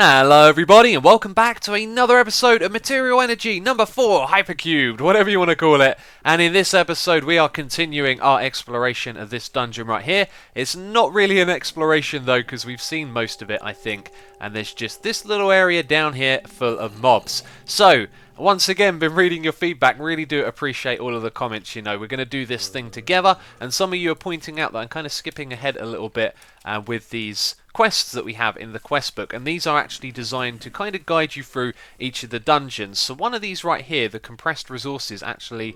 Hello everybody and welcome back to another episode of Material Energy number 4, Hypercubed, whatever you want to call it. And in this episode we are continuing our exploration of this dungeon right here. It's not really an exploration though because we've seen most of it I think. And there's just this little area down here full of mobs. So, once again, been reading your feedback. Really do appreciate all of the comments. You know, we're going to do this thing together. And some of you are pointing out that I'm kind of skipping ahead a little bit with these quests that we have in the quest book. And these are actually designed to kind of guide you through each of the dungeons. So one of these right here, the compressed resources, actually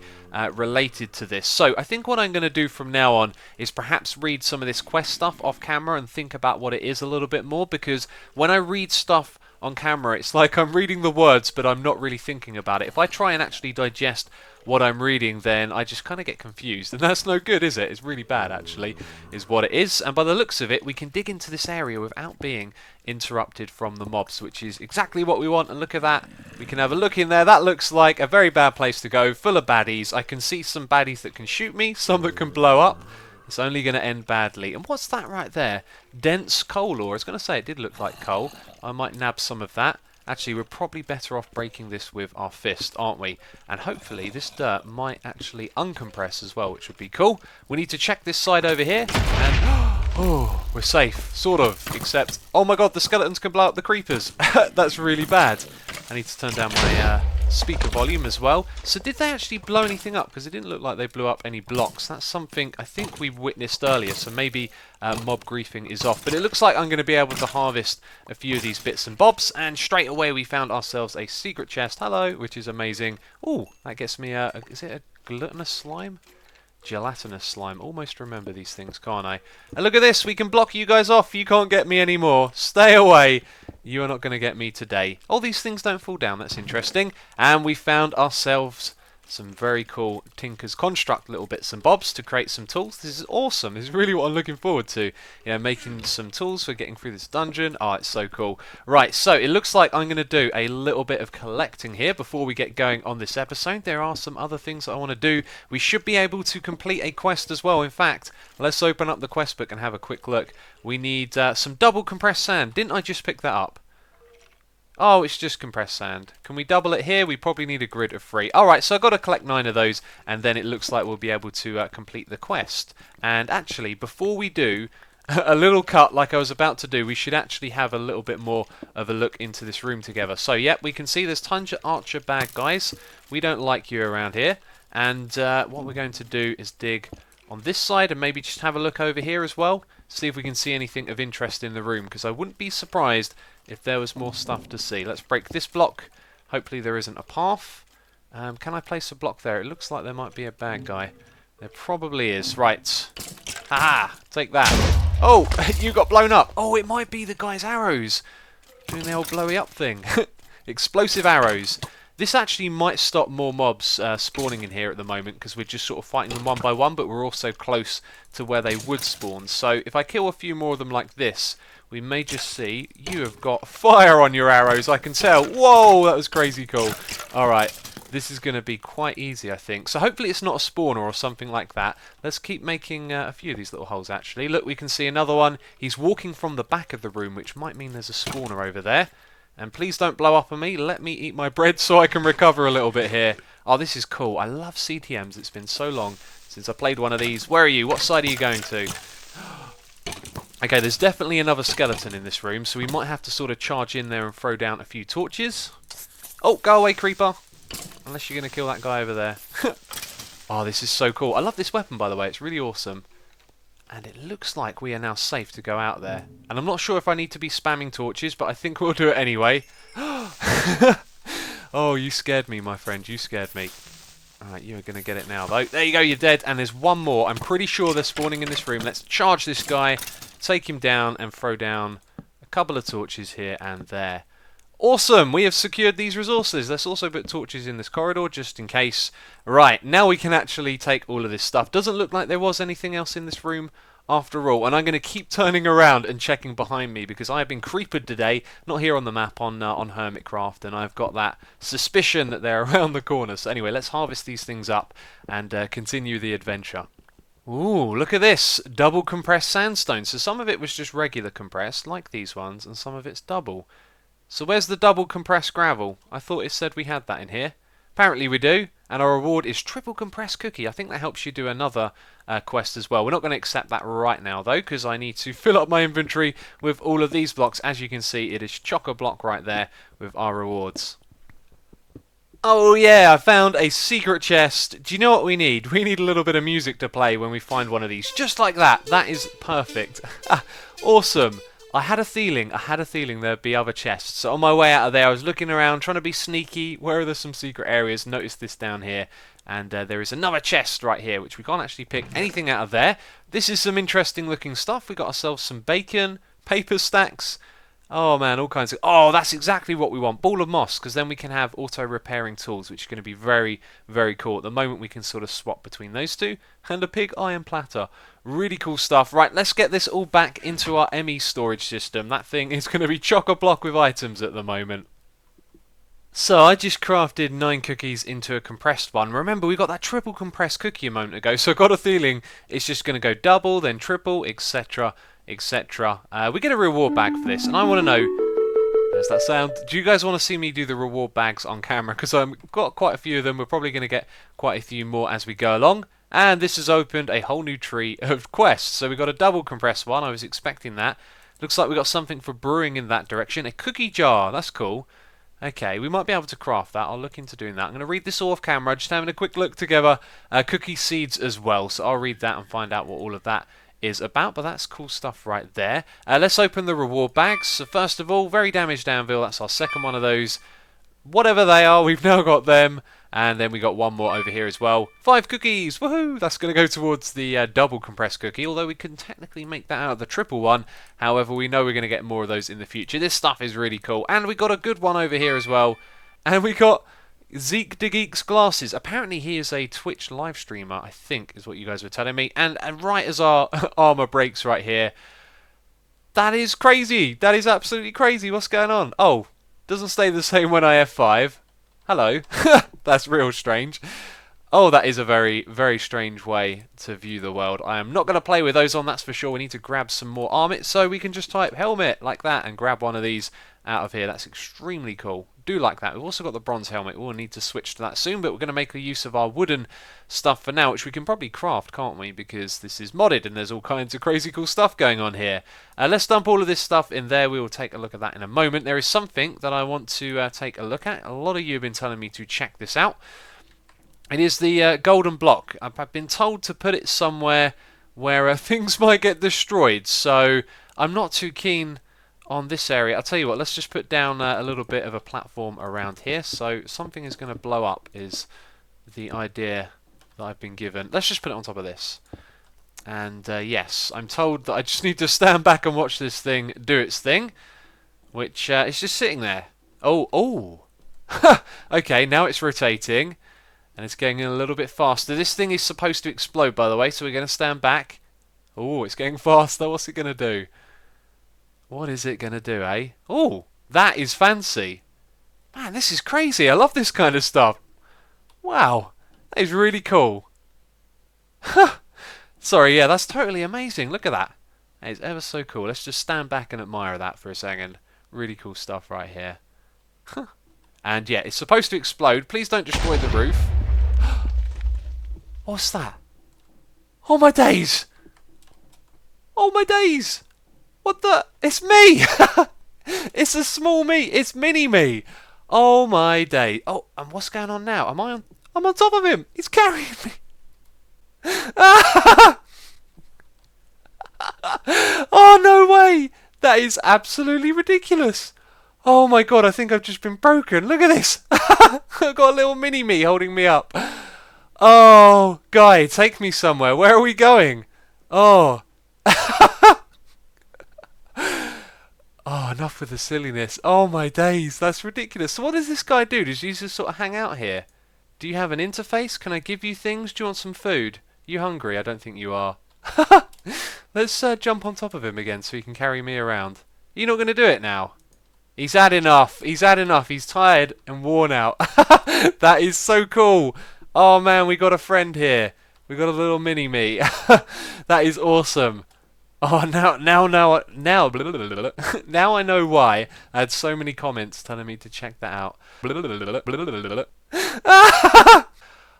related to this. So I think what I'm going to do from now on is perhaps read some of this quest stuff off camera and think about what it is a little bit more. Because when I read stuff on camera, it's like I'm reading the words, but I'm not really thinking about it. If I try and actually digest what I'm reading, then I just kind of get confused, and that's no good, is it? It's really bad, actually, is what it is. And by the looks of it, we can dig into this area without being interrupted from the mobs, which is exactly what we want. And look at that. We can have a look in there. That looks like a very bad place to go, full of baddies. I can see some baddies that can shoot me, some that can blow up. It's only going to end badly. And what's that right there? Dense coal ore. I was going to say it did look like coal. I might nab some of that. Actually, we're probably better off breaking this with our fist, aren't we? And hopefully this dirt might actually uncompress as well, which would be cool. We need to check this side over here. And oh, we're safe. Sort of. Except, oh my god, the skeletons can blow up the creepers. That's really bad. I need to turn down my speaker volume as well. So did they actually blow anything up? Because it didn't look like they blew up any blocks. That's something I think we witnessed earlier. So maybe mob griefing is off. But it looks like I'm going to be able to harvest a few of these bits and bobs. And straight away we found ourselves a secret chest. Hello, which is amazing. Oh, that gets me is it a glutinous slime? Gelatinous slime. Almost remember these things, can't I? And look at this. We can block you guys off. You can't get me anymore. Stay away. You are not going to get me today. All these things don't fall down. That's interesting. And we found ourselves some very cool Tinker's Construct little bits and bobs to create some tools. This is awesome. This is really what I'm looking forward to. You know, making some tools for getting through this dungeon. Oh, it's so cool. Right, so it looks like I'm going to do a little bit of collecting here before we get going on this episode. There are some other things that I want to do. We should be able to complete a quest as well. In fact, let's open up the quest book and have a quick look. We need some double compressed sand. Didn't I just pick that up? Oh, it's just compressed sand. Can we double it here? We probably need a grid of 3. Alright, so I've got to collect 9 of those, and then it looks like we'll be able to complete the quest. And actually, before we do, a little cut like I was about to do, we should actually have a little bit more of a look into this room together. So, yep, we can see there's tons of archer bad guys. We don't like you around here. And what we're going to do is dig on this side and maybe just have a look over here as well. See if we can see anything of interest in the room, because I wouldn't be surprised if there was more stuff to see. Let's break this block. Hopefully there isn't a path. Can I place a block there? It looks like there might be a bad guy. There probably is. Right. Haha! Take that. Oh! You got blown up! Oh, it might be the guy's arrows! Doing the old blowy up thing. Explosive arrows. This actually might stop more mobs spawning in here at the moment, because we're just sort of fighting them one by one, but we're also close to where they would spawn. So if I kill a few more of them like this, we may just see you have got fire on your arrows, I can tell. Whoa, that was crazy cool. Alright, this is going to be quite easy, I think. So hopefully it's not a spawner or something like that. Let's keep making a few of these little holes, actually. Look, we can see another one. He's walking from the back of the room, which might mean there's a spawner over there. And please don't blow up on me. Let me eat my bread so I can recover a little bit here. Oh, this is cool. I love CTMs. It's been so long since I played one of these. Where are you? What side are you going to? Okay, there's definitely another skeleton in this room, so we might have to sort of charge in there and throw down a few torches. Oh, go away, creeper. Unless you're going to kill that guy over there. Oh, this is so cool. I love this weapon, by the way. It's really awesome. And it looks like we are now safe to go out there. And I'm not sure if I need to be spamming torches, but I think we'll do it anyway. Oh, you scared me, my friend. You scared me. Alright, you're going to get it now, though. There you go, you're dead. And there's one more. I'm pretty sure they're spawning in this room. Let's charge this guy, take him down, and throw down a couple of torches here and there. Awesome! We have secured these resources. Let's also put torches in this corridor, just in case. Right, now we can actually take all of this stuff. Doesn't look like there was anything else in this room after all. And I'm going to keep turning around and checking behind me, because I have been creepered today. Not here on the map, on Hermitcraft. And I've got that suspicion that they're around the corner. So anyway, let's harvest these things up and continue the adventure. Ooh, look at this. Double compressed sandstone. So some of it was just regular compressed, like these ones, and some of it's double. So where's the double compressed gravel? I thought it said we had that in here. Apparently we do. And our reward is triple compressed cookie. I think that helps you do another quest as well. We're not going to accept that right now though, because I need to fill up my inventory with all of these blocks. As you can see, it is chock-a-block right there with our rewards. Oh yeah, I found a secret chest. Do you know what we need? We need a little bit of music to play when we find one of these. Just like that. That is perfect. Awesome. I had a feeling there'd be other chests. So on my way out of there, I was looking around, trying to be sneaky. Where are there some secret areas? Notice this down here. And there is another chest right here, which we can't actually pick anything out of there. This is some interesting looking stuff. We got ourselves some bacon, paper stacks. Oh man, all kinds of... Oh, that's exactly what we want. Ball of moss, because then we can have auto-repairing tools, which are going to be very, very cool. At the moment, we can sort of swap between those two. And a pig iron platter. Really cool stuff. Right, let's get this all back into our ME storage system. That thing is going to be chock-a-block with items at the moment. So I just crafted 9 cookies into a compressed one. Remember, we got that triple compressed cookie a moment ago, so I got a feeling it's just going to go double, then triple, etc., etc. We get a reward bag for this, and I want to know... There's that sound. Do you guys want to see me do the reward bags on camera? Because I've got quite a few of them. We're probably going to get quite a few more as we go along. And this has opened a whole new tree of quests. So we got a double compressed one. I was expecting that. Looks like we got something for brewing in that direction. A cookie jar. That's cool. Okay, we might be able to craft that. I'll look into doing that. I'm going to read this all off camera. Just having a quick look together. Cookie seeds as well. So I'll read that and find out what all of that is about, but that's cool stuff right there. Let's open the reward bags. So first of all, very damaged anvil. That's our second one of those. Whatever they are, we've now got them. And then we got one more over here as well. 5 cookies! Woohoo! That's going to go towards the double compressed cookie, although we can technically make that out of the triple one. However, we know we're going to get more of those in the future. This stuff is really cool. And we got a good one over here as well. And we got Zeke the Geek's glasses. Apparently he is a Twitch live streamer, I think, is what you guys were telling me. And right as our armor breaks right here. That is crazy. That is absolutely crazy. What's going on? Oh, doesn't stay the same when I F5. Hello. That's real strange. Oh, that is a very, very strange way to view the world. I am not going to play with those on, that's for sure. We need to grab some more armor, so we can just type helmet like that and grab one of these out of here. That's extremely cool. Do like that. We've also got the bronze helmet. We'll need to switch to that soon, but we're going to make a use of our wooden stuff for now, which we can probably craft, can't we? Because this is modded and there's all kinds of crazy cool stuff going on here. Let's dump all of this stuff in there. We will take a look at that in a moment. There is something that I want to take a look at. A lot of you have been telling me to check this out. It is the golden block. I've been told to put it somewhere where things might get destroyed, so I'm not too keen on this area. I'll tell you what, let's just put down a little bit of a platform around here, so something is going to blow up is the idea that I've been given. Let's just put it on top of this. And yes, I'm told that I just need to stand back and watch this thing do its thing, which is just sitting there. Oh. Okay, now it's rotating. And it's getting a little bit faster. This thing is supposed to explode, by the way, so we're going to stand back. Oh, it's getting faster. What's it going to do? What is it going to do, eh? Oh, that is fancy. Man, this is crazy. I love this kind of stuff. Wow, that is really cool. Sorry, yeah, that's totally amazing. Look at that. That is ever so cool. Let's just stand back and admire that for a second. Really cool stuff right here. And yeah, it's supposed to explode. Please don't destroy the roof. What's that? Oh my days! Oh my days! What the? It's me! It's a small me. It's mini me. Oh my day. Oh, and what's going on now? I'm on top of him. He's carrying me. Oh no way! That is absolutely ridiculous. Oh my god, I think I've just been broken. Look at this. I've got a little mini me holding me up. Oh, guy, take me somewhere. Where are we going? Oh. Oh, enough with the silliness. Oh my days, that's ridiculous. So what does this guy do? Does he just sort of hang out here? Do you have an interface? Can I give you things? Do you want some food? You hungry? I don't think you are. Let's jump on top of him again so he can carry me around. You're not going to do it now? He's had enough. He's had enough. He's tired and worn out. That is so cool. Oh man, we got a friend here. We got a little mini-me. That is awesome. Oh, now, blah, blah, blah, blah. Now I know why I had so many comments telling me to check that out. Blah, blah, blah, blah, blah, blah, blah.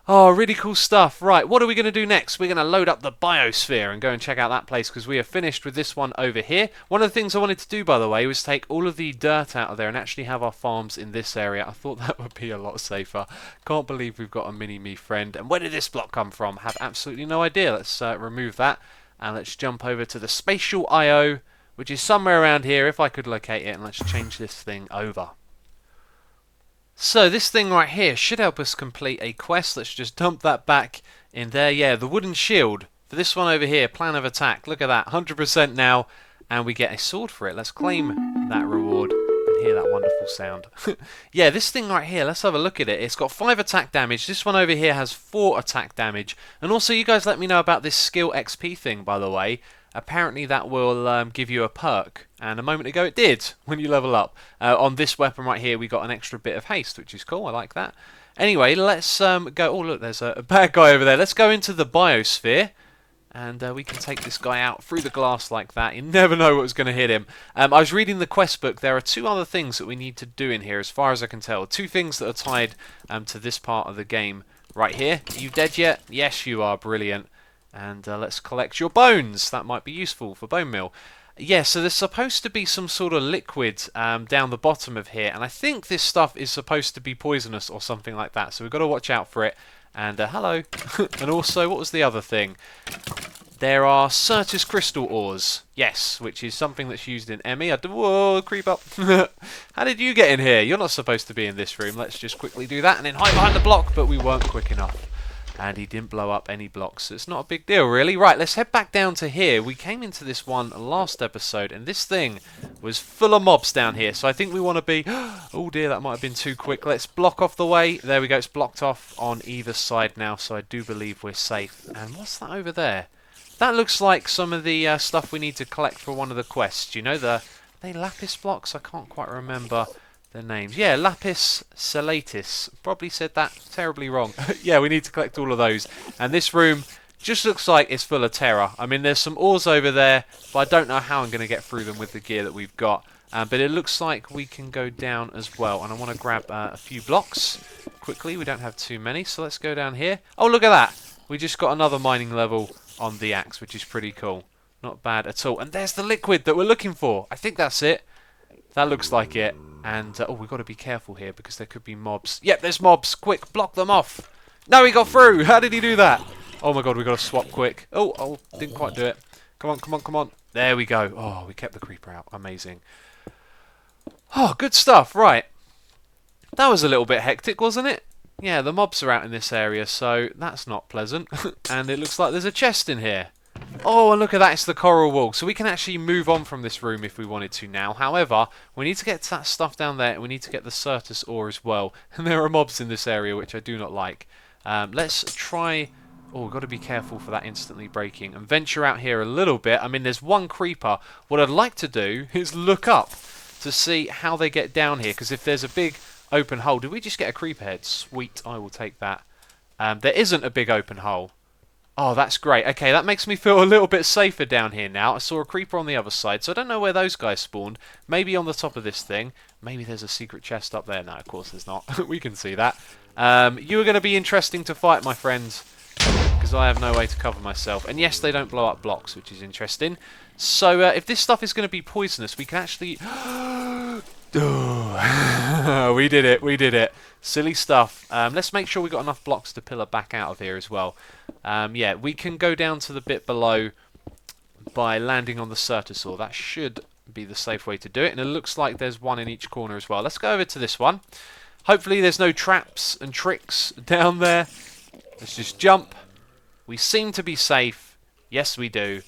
Oh, really cool stuff. Right, what are we going to do next? We're going to load up the biosphere and go and check out that place because we are finished with this one over here. One of the things I wanted to do, by the way, was take all of the dirt out of there and actually have our farms in this area. I thought that would be a lot safer. Can't believe we've got a mini-me friend. And where did this block come from? Have absolutely no idea. Let's remove that and let's jump over to the Spatial IO, which is somewhere around here if I could locate it, and let's change this thing over. So this thing right here should help us complete a quest. Let's just dump that back in there. Yeah, the wooden shield for this one over here, plan of attack. Look at that, 100% now, and we get a sword for it. Let's claim that reward and hear that wonderful sound. Yeah, this thing right here, let's have a look at it. It's got 5 attack damage. This one over here has 4 attack damage. And also, you guys let me know about this skill XP thing, by the way. Apparently that will give you a perk, and a moment ago it did when you level up. On this weapon right here we got an extra bit of haste, which is cool, I like that. Anyway, let's go... Oh look, there's a bad guy over there. Let's go into the biosphere, and we can take this guy out through the glass like that. You never know what's going to hit him. I was reading the quest book. There are 2 other things that we need to do in here, as far as I can tell. 2 things that are tied to this part of the game right here. Are you dead yet? Yes, you are. Brilliant. And let's collect your bones. That might be useful for bone meal. Yeah, so there's supposed to be some sort of liquid down the bottom of here, and I think this stuff is supposed to be poisonous or something like that, so we've got to watch out for it. And hello. And also, what was the other thing? There are Certus crystal ores. Yes, which is something that's used in ME. Whoa, creep up. How did you get in here? You're not supposed to be in this room. Let's just quickly do that and then hide behind the block, but we weren't quick enough. And he didn't blow up any blocks, so it's not a big deal, really. Right, let's head back down to here. We came into this one last episode, and this thing was full of mobs down here. So I think we want to be... Oh, dear, that might have been too quick. Let's block off the way. There we go. It's blocked off on either side now, so I do believe we're safe. And what's that over there? That looks like some of the stuff we need to collect for one of the quests. You know, are they lapis blocks? I can't quite remember their names. Yeah, lapis salatis. Probably said that terribly wrong. Yeah, we need to collect all of those. And this room just looks like it's full of terror. I mean, there's some ores over there, but I don't know how I'm going to get through them with the gear that we've got. But it looks like we can go down as well. And I want to grab a few blocks quickly. We don't have too many, so let's go down here. Oh, look at that. We just got another mining level on the axe, which is pretty cool. Not bad at all. And there's the liquid that we're looking for. I think that's it. That looks like it. And, oh, we've got to be careful here because there could be mobs. Yep, there's mobs. Quick, block them off. No, he got through. How did he do that? Oh, my God, we've got to swap quick. Oh, didn't quite do it. Come on, come on, come on. There we go. Oh, we kept the creeper out. Amazing. Oh, good stuff. Right. That was a little bit hectic, wasn't it? Yeah, the mobs are out in this area, so that's not pleasant. And it looks like there's a chest in here. Oh, and look at that, it's the coral wall. So we can actually move on from this room if we wanted to now. However, we need to get to that stuff down there, and we need to get the Certus ore as well. And there are mobs in this area, which I do not like. Let's try... Oh, we've got to be careful for that instantly breaking. And venture out here a little bit. I mean, there's one creeper. What I'd like to do is look up to see how they get down here. Because if there's a big open hole... Did we just get a creeper head? Sweet, I will take that. There isn't a big open hole. Oh, that's great. Okay, that makes me feel a little bit safer down here now. I saw a creeper on the other side, so I don't know where those guys spawned. Maybe on the top of this thing. Maybe there's a secret chest up there. No, of course there's not. We can see that. You are going to be interesting to fight, my friends, because I have no way to cover myself. And yes, they don't blow up blocks, which is interesting. So if this stuff is going to be poisonous, we can actually... We did it, we did it. Silly stuff. Let's make sure we got enough blocks to pillar back out of here as well. Yeah, we can go down to the bit below by landing on the Certus ore. That should be the safe way to do it. And it looks like there's one in each corner as well. Let's go over to this one. Hopefully there's no traps and tricks down there. Let's just jump. We seem to be safe. Yes, we do.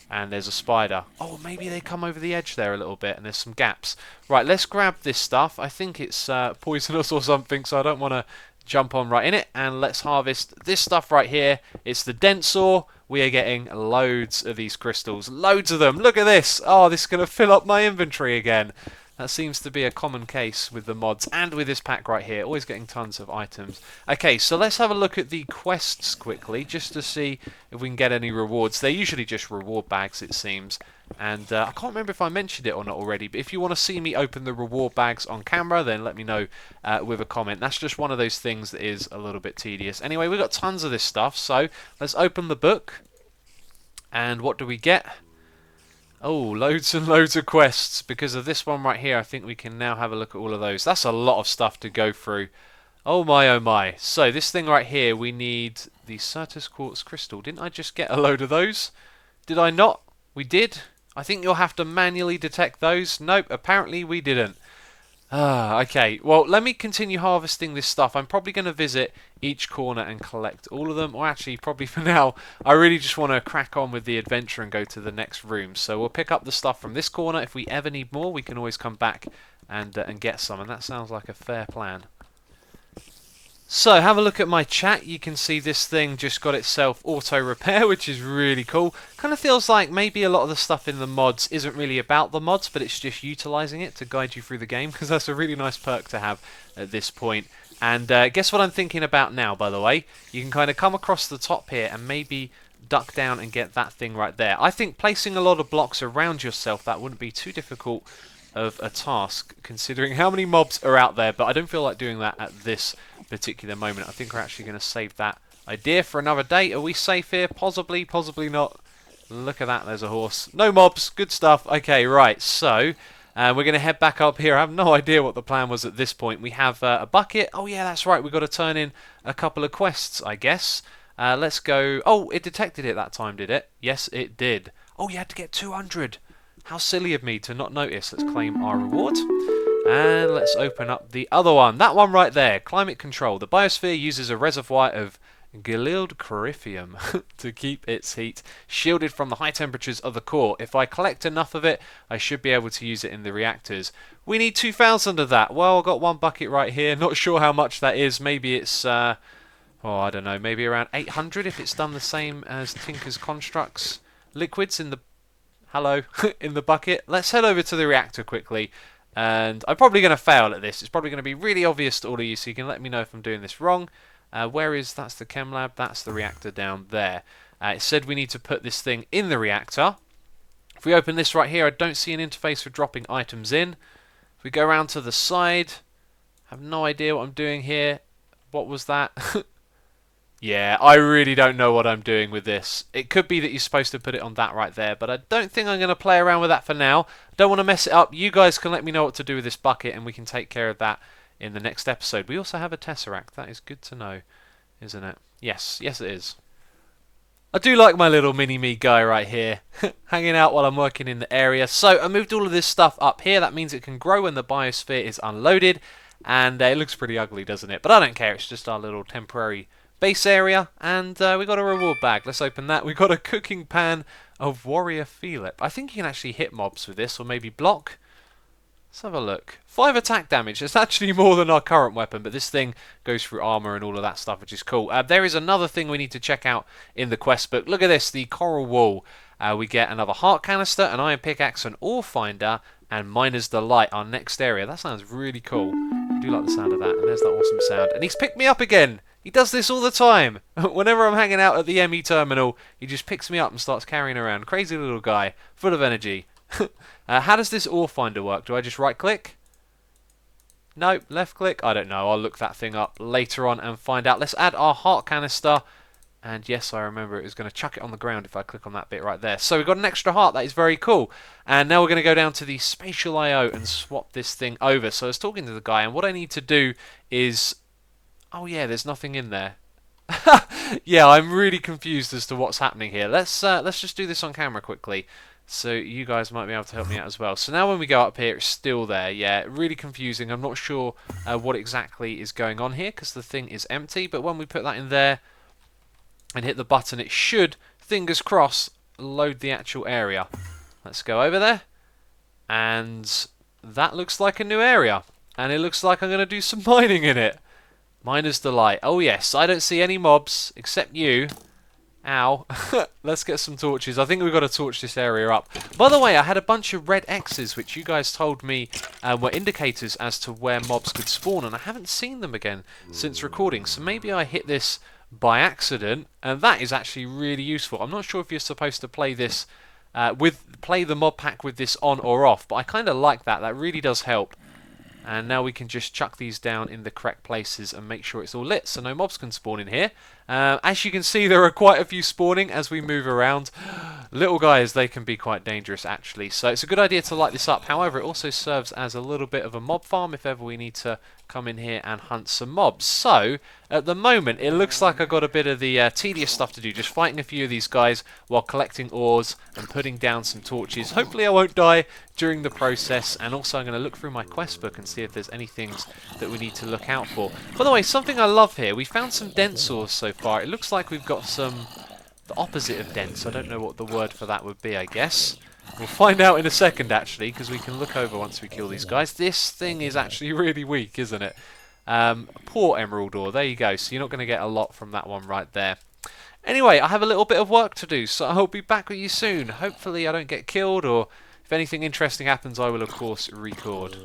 And there's a spider. Oh, maybe they come over the edge there a little bit and there's some gaps. Right, let's grab this stuff. I think it's poisonous or something, so I don't want to jump on right in it. And let's harvest this stuff right here. It's the dense ore. We are getting loads of these crystals. Loads of them. Look at this. Oh, this is going to fill up my inventory again. That seems to be a common case with the mods and with this pack right here. Always getting tons of items. Okay, so let's have a look at the quests quickly, just to see if we can get any rewards. They're usually just reward bags, it seems. And I can't remember if I mentioned it or not already, but if you want to see me open the reward bags on camera, then let me know with a comment. That's just one of those things that is a little bit tedious. Anyway, we've got tons of this stuff, so let's open the book. And what do we get? Oh, loads and loads of quests. Because of this one right here, I think we can now have a look at all of those. That's a lot of stuff to go through. Oh my, oh my. So this thing right here, we need the Certus Quartz Crystal. Didn't I just get a load of those? Did I not? We did? I think you'll have to manually detect those. Nope, apparently we didn't. Okay. Well, let me continue harvesting this stuff. I'm probably going to visit each corner and collect all of them. Or actually, probably for now, I really just want to crack on with the adventure and go to the next room. So we'll pick up the stuff from this corner. If we ever need more, we can always come back and get some. And that sounds like a fair plan. So, have a look at my chat. You can see this thing just got itself auto-repair, which is really cool. Kind of feels like maybe a lot of the stuff in the mods isn't really about the mods, but it's just utilising it to guide you through the game, because that's a really nice perk to have at this point. And guess what I'm thinking about now, by the way? You can kind of come across the top here and maybe duck down and get that thing right there. I think placing a lot of blocks around yourself, that wouldn't be too difficult of a task, considering how many mobs are out there, but I don't feel like doing that at this particular moment. I think we're actually going to save that idea for another day. Are we safe here? Possibly, possibly not. Look at that, there's a horse. No mobs, good stuff. Okay, right, so we're going to head back up here. I have no idea what the plan was at this point. We have a bucket. Oh yeah, that's right, we've got to turn in a couple of quests, I guess. Let's go. Oh, it detected it that time, did it? Yes, it did. Oh, you had to get 200. How silly of me to not notice. Let's claim our reward. And let's open up the other one. That one right there. Climate control. The biosphere uses a reservoir of Gililed Coryphium to keep its heat shielded from the high temperatures of the core. If I collect enough of it, I should be able to use it in the reactors. We need 2,000 of that. Well, I've got one bucket right here. Not sure how much that is. Maybe it's, oh, I don't know, maybe around 800 if it's done the same as Tinker's Constructs. Liquids in the... Hello, in the bucket. Let's head over to the reactor quickly. And I'm probably going to fail at this. It's probably going to be really obvious to all of you, so you can let me know if I'm doing this wrong. That's the chem lab. That's the reactor down there. It said we need to put this thing in the reactor. If we open this right here, I don't see an interface for dropping items in. If we go around to the side, I have no idea what I'm doing here. What was that? Yeah, I really don't know what I'm doing with this. It could be that you're supposed to put it on that right there, but I don't think I'm going to play around with that for now. Don't want to mess it up. You guys can let me know what to do with this bucket, and we can take care of that in the next episode. We also have a Tesseract. That is good to know, isn't it? Yes, yes it is. I do like my little mini-me guy right here, hanging out while I'm working in the area. So I moved all of this stuff up here. That means it can grow when the biosphere is unloaded, and it looks pretty ugly, doesn't it? But I don't care. It's just our little temporary base area, and we got a reward bag. Let's open that. We got a cooking pan of warrior Philip. I think you can actually hit mobs with this, or maybe block. Let's have a look. 5 attack damage. It's actually more than our current weapon, but this thing goes through armor and all of that stuff, which is cool. There is another thing we need to check out in the quest book. Look at this, the coral wall. We get another heart canister, an iron pickaxe, an ore finder, and miner's delight, our next area. That sounds really cool. I do like the sound of that, and there's that awesome sound. And he's picked me up again. He does this all the time. Whenever I'm hanging out at the ME terminal, he just picks me up and starts carrying around. Crazy little guy, full of energy. How does this ore finder work? Do I just right click? No, left click? I don't know. I'll look that thing up later on and find out. Let's add our heart canister. And yes, I remember it was going to chuck it on the ground if I click on that bit right there. So we've got an extra heart. That is very cool. And now we're going to go down to the Spatial IO and swap this thing over. So I was talking to the guy, and what I need to do is... Oh yeah, there's nothing in there. Yeah, I'm really confused as to what's happening here. Let's just do this on camera quickly, so you guys might be able to help me out as well. So now when we go up here, it's still there. Yeah, really confusing. I'm not sure what exactly is going on here, because the thing is empty. But when we put that in there and hit the button, it should, fingers crossed, load the actual area. Let's go over there, and that looks like a new area. And it looks like I'm going to do some mining in it. Miner's delight. Oh yes, I don't see any mobs except you. Ow. Let's get some torches. I think we've got to torch this area up. By the way, I had a bunch of red X's, which you guys told me were indicators as to where mobs could spawn, and I haven't seen them again since recording. So maybe I hit this by accident, and that is actually really useful. I'm not sure if you're supposed to play this play the mod pack with this on or off, but I kind of like that. That really does help. And now we can just chuck these down in the correct places and make sure it's all lit so no mobs can spawn in here. As you can see, there are quite a few spawning as we move around. Little guys, they can be quite dangerous actually. So it's a good idea to light this up. However, it also serves as a little bit of a mob farm if ever we need to come in here and hunt some mobs. So at the moment, it looks like I've got a bit of the tedious stuff to do. Just fighting a few of these guys while collecting ores and putting down some torches. Hopefully I won't die during the process. And also I'm going to look through my quest book and see if there's any things that we need to look out for. By the way, something I love here. We found some dense ores so far. It looks like we've got some... the opposite of dense. I don't know what the word for that would be, I guess. We'll find out in a second, actually, because we can look over once we kill these guys. This thing is actually really weak, isn't it? Poor emerald ore. There you go. So you're not going to get a lot from that one right there. Anyway, I have a little bit of work to do, so I'll be back with you soon. Hopefully I don't get killed, or if anything interesting happens, I will, of course, record.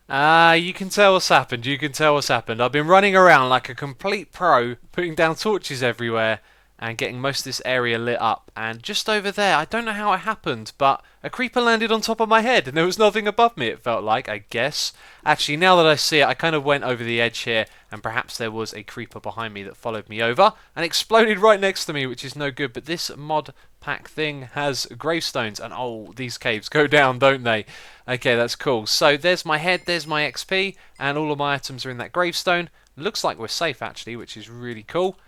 You can tell what's happened. You can tell what's happened. I've been running around like a complete pro, putting down torches everywhere, and getting most of this area lit up. And just over there, I don't know how it happened, but a creeper landed on top of my head and there was nothing above me, it felt like, I guess. Actually, now that I see it, I kind of went over the edge here, and perhaps there was a creeper behind me that followed me over and exploded right next to me, which is no good. But this mod pack thing has gravestones, and oh, these caves go down, don't they? Okay, that's cool. So there's my head, there's my XP, and all of my items are in that gravestone. Looks like we're safe, actually, which is really cool.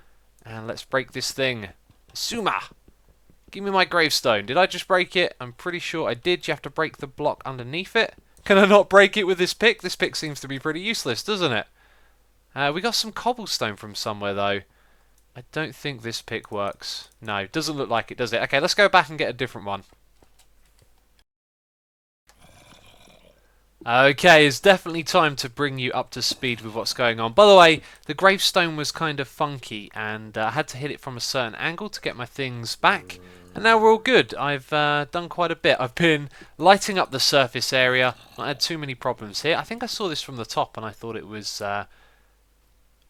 And let's break this thing. Suma! Give me my gravestone. Did I just break it? I'm pretty sure I did. You have to break the block underneath it. Can I not break it with this pick? This pick seems to be pretty useless, doesn't it? We got some cobblestone from somewhere, though. I don't think this pick works. No, doesn't look like it, does it? Okay, let's go back and get a different one. Okay, it's definitely time to bring you up to speed with what's going on. By the way, the gravestone was kind of funky, and I had to hit it from a certain angle to get my things back. And now we're all good. I've done quite a bit. I've been lighting up the surface area. Not had too many problems here. I think I saw this from the top, and I thought it was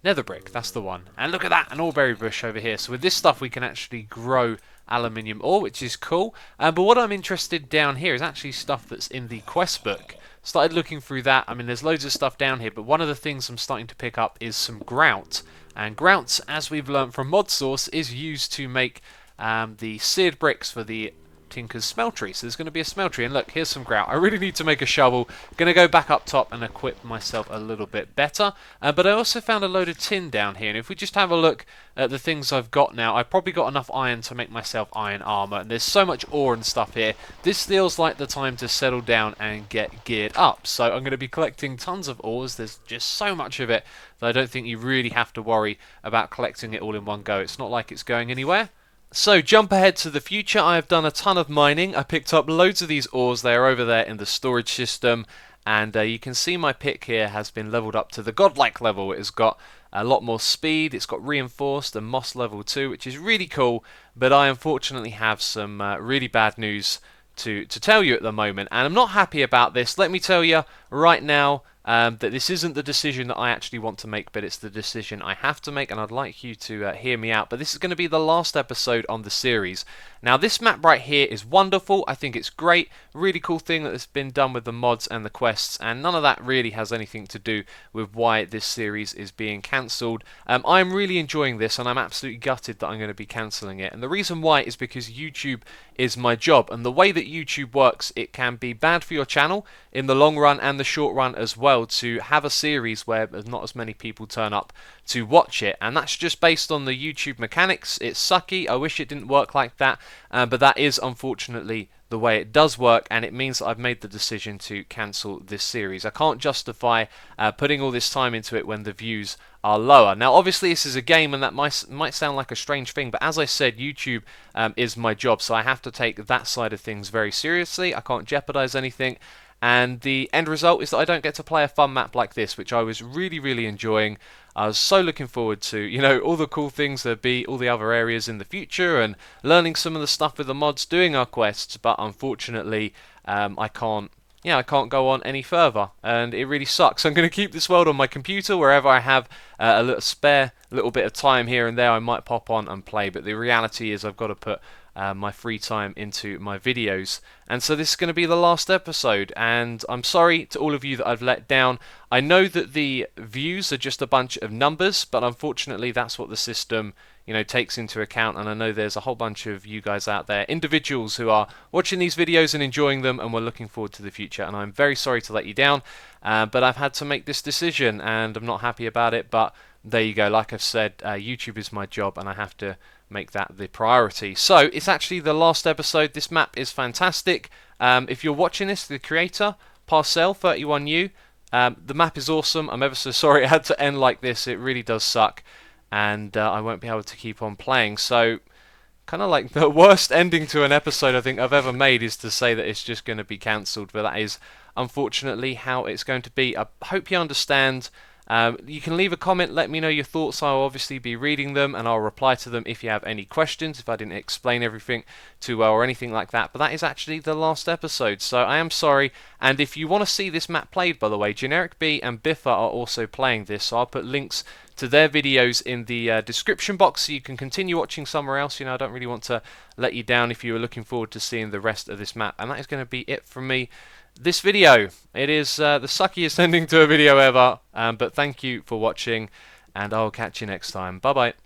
nether brick. That's the one. And look at that, an oreberry bush over here. So with this stuff, we can actually grow aluminium ore, which is cool. But what I'm interested down here is actually stuff that's in the quest book. Started looking through that. I mean, there's loads of stuff down here, but one of the things I'm starting to pick up is some grout. And grout, as we've learned from mod source, is used to make the seared bricks for the Tinker's smeltery. So there's going to be a smeltery, and look, here's some grout. I really need to make a shovel. Going to go back up top and equip myself a little bit better. But I also found a load of tin down here, and if we just have a look at the things I've got now, I've probably got enough iron to make myself iron armor, and there's so much ore and stuff here. This feels like the time to settle down and get geared up. So I'm going to be collecting tons of ores. There's just so much of it that I don't think you really have to worry about collecting it all in one go. It's not like it's going anywhere. So, jump ahead to the future. I have done a ton of mining. I picked up loads of these ores. They are over there in the storage system. And you can see my pick here has been leveled up to the godlike level. It has got a lot more speed. It's got reinforced and moss level 2, which is really cool. But I unfortunately have some really bad news to tell you at the moment. And I'm not happy about this. Let me tell you right now that this isn't the decision that I actually want to make, but it's the decision I have to make, and I'd like you to hear me out. But this is going to be the last episode on the series. Now, this map right here is wonderful. I think it's great. Really cool thing that has been done with the mods and the quests, and none of that really has anything to do with why this series is being cancelled. I'm really enjoying this, and I'm absolutely gutted that I'm going to be cancelling it. And the reason why is because YouTube is my job, and the way that YouTube works, it can be bad for your channel in the long run and the short run as well, to have a series where not as many people turn up to watch it, and that's just based on the YouTube mechanics. It's sucky. I wish it didn't work like that, but that is unfortunately the way it does work, and it means that I've made the decision to cancel this series. I can't justify putting all this time into it when the views are lower. Now, obviously, this is a game, and that might sound like a strange thing, but as I said, YouTube is my job, so I have to take that side of things very seriously. I can't jeopardize anything. and the end result is that I don't get to play a fun map like this, which I was really enjoying. I was so looking forward to, you know, all the cool things there'd be, all the other areas in the future, and learning some of the stuff with the mods, doing our quests, but unfortunately, I can't. Yeah, I can't go on any further, and it really sucks. I'm going to keep this world on my computer wherever I have a little spare little bit of time here and there. I might pop on and play, but the reality is I've got to put my free time into my videos. And so this is going to be the last episode, and I'm sorry to all of you that I've let down. I know that the views are just a bunch of numbers, but unfortunately that's what the system, you know, takes into account, and I know there's a whole bunch of you guys out there, individuals who are watching these videos and enjoying them, and we're looking forward to the future, and I'm very sorry to let you down, but I've had to make this decision, and I'm not happy about it, but there you go. Like I've said, YouTube is my job, and I have to make that the priority. So it's actually the last episode. This map is fantastic. If you're watching this, the creator, Parcel31U, the map is awesome. I'm ever so sorry it had to end like this. It really does suck, and I won't be able to keep on playing. So kind of like the worst ending to an episode I think I've ever made is to say that it's just going to be cancelled, but that is unfortunately how it's going to be. I hope you understand. You can leave a comment, let me know your thoughts. I'll obviously be reading them, and I'll reply to them if you have any questions, if I didn't explain everything too well or anything like that. But that is actually the last episode, so I am sorry. And if you want to see this map played, by the way, Generic B and Biffa are also playing this, so I'll put links to their videos in the description box so you can continue watching somewhere else. You know, I don't really want to let you down if you are looking forward to seeing the rest of this map. And that is going to be it from me this video. It is the suckiest ending to a video ever, but thank you for watching, and I'll catch you next time. Bye bye.